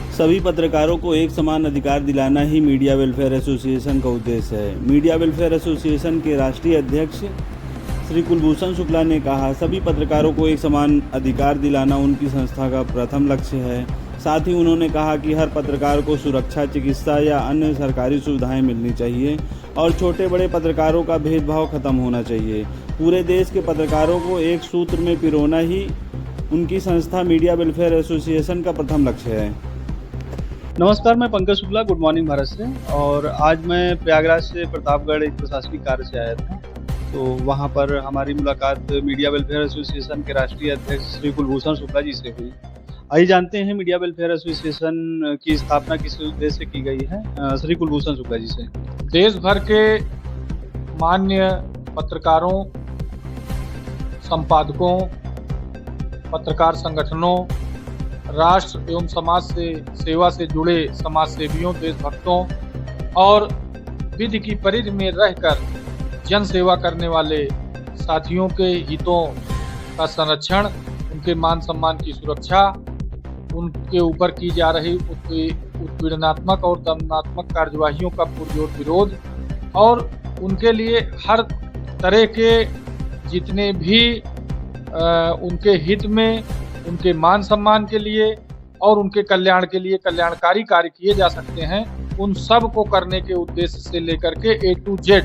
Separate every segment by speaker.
Speaker 1: सभी पत्रकारों को एक समान अधिकार दिलाना ही मीडिया वेलफेयर एसोसिएशन का उद्देश्य है। मीडिया वेलफेयर एसोसिएशन के राष्ट्रीय अध्यक्ष श्री कुलभूषण शुक्ला ने कहा, सभी पत्रकारों को एक समान अधिकार दिलाना उनकी संस्था का प्रथम लक्ष्य है। साथ ही उन्होंने कहा कि हर पत्रकार को सुरक्षा, चिकित्सा या अन्य सरकारी सुविधाएं मिलनी चाहिए और छोटे बड़े पत्रकारों का भेदभाव खत्म होना चाहिए। पूरे देश के पत्रकारों को एक सूत्र में पिरोना ही उनकी संस्था मीडिया वेलफेयर एसोसिएशन का प्रथम लक्ष्य है।
Speaker 2: नमस्कार, मैं पंकज शुक्ला, गुड मॉर्निंग भारत से। और आज मैं प्रयागराज से प्रतापगढ़ एक प्रशासनिक कार्य से आया था, तो वहाँ पर हमारी मुलाकात मीडिया वेलफेयर एसोसिएशन के राष्ट्रीय अध्यक्ष श्री कुलभूषण शुक्ला जी से हुई। आइए जानते हैं मीडिया वेलफेयर एसोसिएशन की स्थापना किस उद्देश्य से की गई है, श्री कुलभूषण शुक्ला जी से।
Speaker 3: देश भर के मान्य पत्रकारों, संपादकों, पत्रकार संगठनों, राष्ट्र एवं समाज से सेवा से जुड़े समाज सेवियों, देशभक्तों और विधि की परिधि में रहकर जन सेवा करने वाले साथियों के हितों का संरक्षण, उनके मान सम्मान की सुरक्षा, उनके ऊपर की जा रही उत्पीड़नात्मक और दंडात्मक कार्यवाहियों का पुरजोर विरोध और उनके लिए हर तरह के जितने भी उनके हित में, उनके मान सम्मान के लिए और उनके कल्याण के लिए कल्याणकारी कार्य किए जा सकते हैं, उन सब को करने के उद्देश्य से लेकर के A to Z,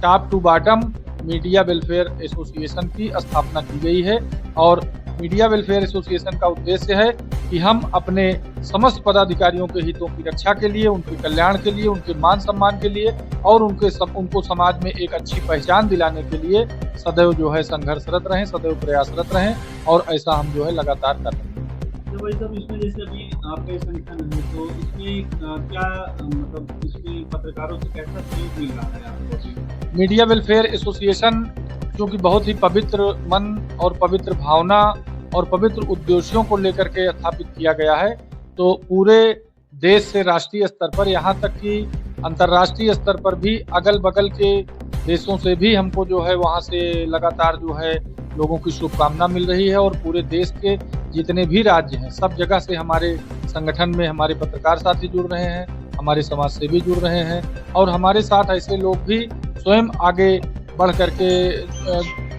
Speaker 3: top to bottom media welfare association की स्थापना की गई है। और मीडिया वेलफेयर एसोसिएशन का उद्देश्य है कि हम अपने समस्त पदाधिकारियों के हितों की रक्षा के लिए, उनके कल्याण के लिए, उनके मान सम्मान के लिए और उनको समाज में एक अच्छी पहचान दिलाने के लिए सदैव जो है संघर्षरत रहें, सदैव प्रयासरत रहें और ऐसा हम जो है लगातार कर रहे हैं।
Speaker 2: तो भाई साहब, इसमें जैसे अभी आपका संगठन है, तो इसमें क्या मतलब इसमें पत्रकारों से कैसा सहयोग मिल रहा है आपको?
Speaker 3: मीडिया वेलफेयर एसोसिएशन जो कि बहुत ही पवित्र मन और पवित्र भावना और पवित्र उद्देश्यों को लेकर के स्थापित किया गया है, तो पूरे देश से राष्ट्रीय स्तर पर, यहाँ तक कि अंतर्राष्ट्रीय स्तर पर भी अगल बगल के देशों से भी हमको जो है वहाँ से लगातार जो है लोगों की शुभकामना मिल रही है। और पूरे देश के जितने भी राज्य हैं, सब जगह से हमारे संगठन में हमारे पत्रकार साथी जुड़ रहे हैं, हमारे समाज सेवी जुड़ रहे हैं और हमारे साथ ऐसे लोग भी स्वयं आगे बढ़ करके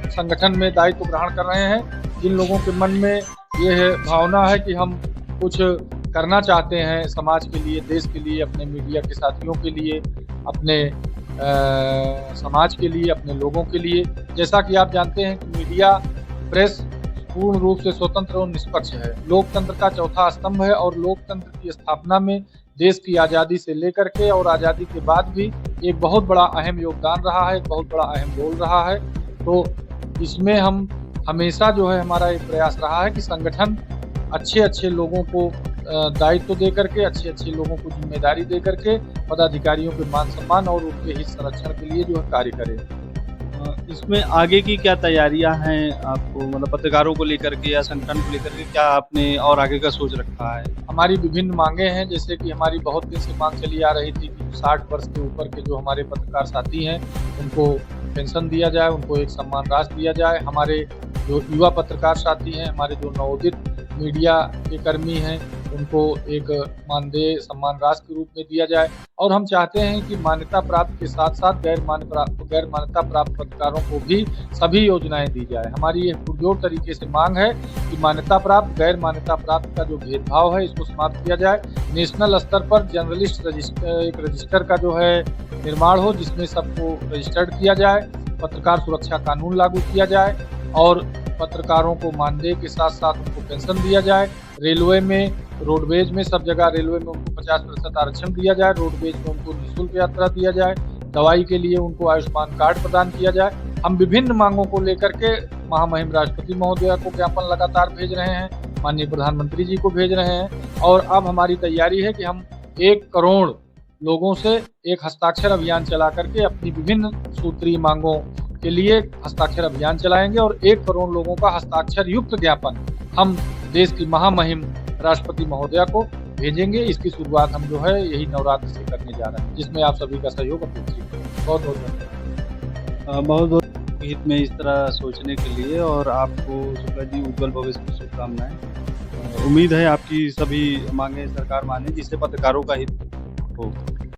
Speaker 3: संगठन में दायित्व ग्रहण कर रहे हैं, जिन लोगों के मन में यह भावना है कि हम कुछ करना चाहते हैं समाज के लिए, देश के लिए, अपने मीडिया के साथियों के लिए, अपने समाज के लिए, अपने लोगों के लिए। जैसा कि आप जानते हैं कि मीडिया प्रेस पूर्ण रूप से स्वतंत्र और निष्पक्ष है, लोकतंत्र का चौथा स्तंभ है और लोकतंत्र की स्थापना में देश की आज़ादी से लेकर के और आज़ादी के बाद भी एक बहुत बड़ा अहम योगदान रहा है, एक बहुत बड़ा अहम रोल रहा है। तो इसमें हम हमेशा जो है हमारा एक प्रयास रहा है कि संगठन अच्छे लोगों को दायित्व दे करके, अच्छे लोगों को जिम्मेदारी दे करके पदाधिकारियों के मान सम्मान और उनके हित संरक्षण के लिए जो है कार्य करे।
Speaker 2: इसमें आगे की क्या तैयारियां हैं आपको, मतलब पत्रकारों को लेकर के या संगठन को लेकर के, क्या आपने और आगे का सोच रखा है?
Speaker 3: हमारी विभिन्न मांगे हैं, जैसे कि हमारी बहुत दिन से मांग चली आ रही थी कि 60 वर्ष के ऊपर के जो हमारे पत्रकार साथी हैं उनको पेंशन दिया जाए, उनको एक सम्मान राशि दिया जाए। हमारे जो युवा पत्रकार साथी हैं, हमारे जो नवोदित मीडिया के कर्मी हैं, उनको एक मानदेय सम्मान राशि के रूप में दिया जाए। और हम चाहते हैं कि मान्यता प्राप्त के साथ साथ गैर मान्यता प्राप्त पत्रकारों को भी सभी योजनाएं दी जाए। हमारी ये पुरजोर तरीके से मांग है कि मान्यता प्राप्त, गैर मान्यता प्राप्त का जो भेदभाव है इसको समाप्त किया जाए। नेशनल स्तर पर जर्नलिस्ट एक रजिस्टर का जो है निर्माण हो, जिसमें सबको रजिस्टर्ड किया जाए। पत्रकार सुरक्षा कानून लागू किया जाए और पत्रकारों को मानदेय के साथ साथ उनको पेंशन दिया जाए। रेलवे में, रोडवेज में, सब जगह रेलवे में उनको 50% आरक्षण दिया जाए। रोडवेज में उनको निःशुल्क यात्रा दिया जाए। दवाई के लिए उनको आयुष्मान कार्ड प्रदान किया जाए। हम विभिन्न मांगों को लेकर के महामहिम राष्ट्रपति महोदया को ज्ञापन लगातार भेज रहे हैं, माननीय प्रधानमंत्री जी को भेज रहे हैं और अब हमारी तैयारी है कि हम 1 करोड़ लोगों से एक हस्ताक्षर अभियान चला करके अपनी विभिन्न सूत्रीय मांगों के लिए हस्ताक्षर अभियान चलाएंगे और 1 करोड़ लोगों का हस्ताक्षर युक्त ज्ञापन हम देश की महामहिम राष्ट्रपति महोदया को भेजेंगे। इसकी शुरुआत हम जो है यही नवरात्र से करने जा रहे हैं, जिसमें आप सभी का सहयोग अपेक्षित है। बहुत बहुत धन्यवाद।
Speaker 2: बहुत बहुत हित में इस तरह सोचने के लिए और आपको शुक्ला जी उज्जवल भविष्य की शुभकामनाएं। उम्मीद है आपकी सभी मांगे सरकार माने, जिससे पत्रकारों का हित हो।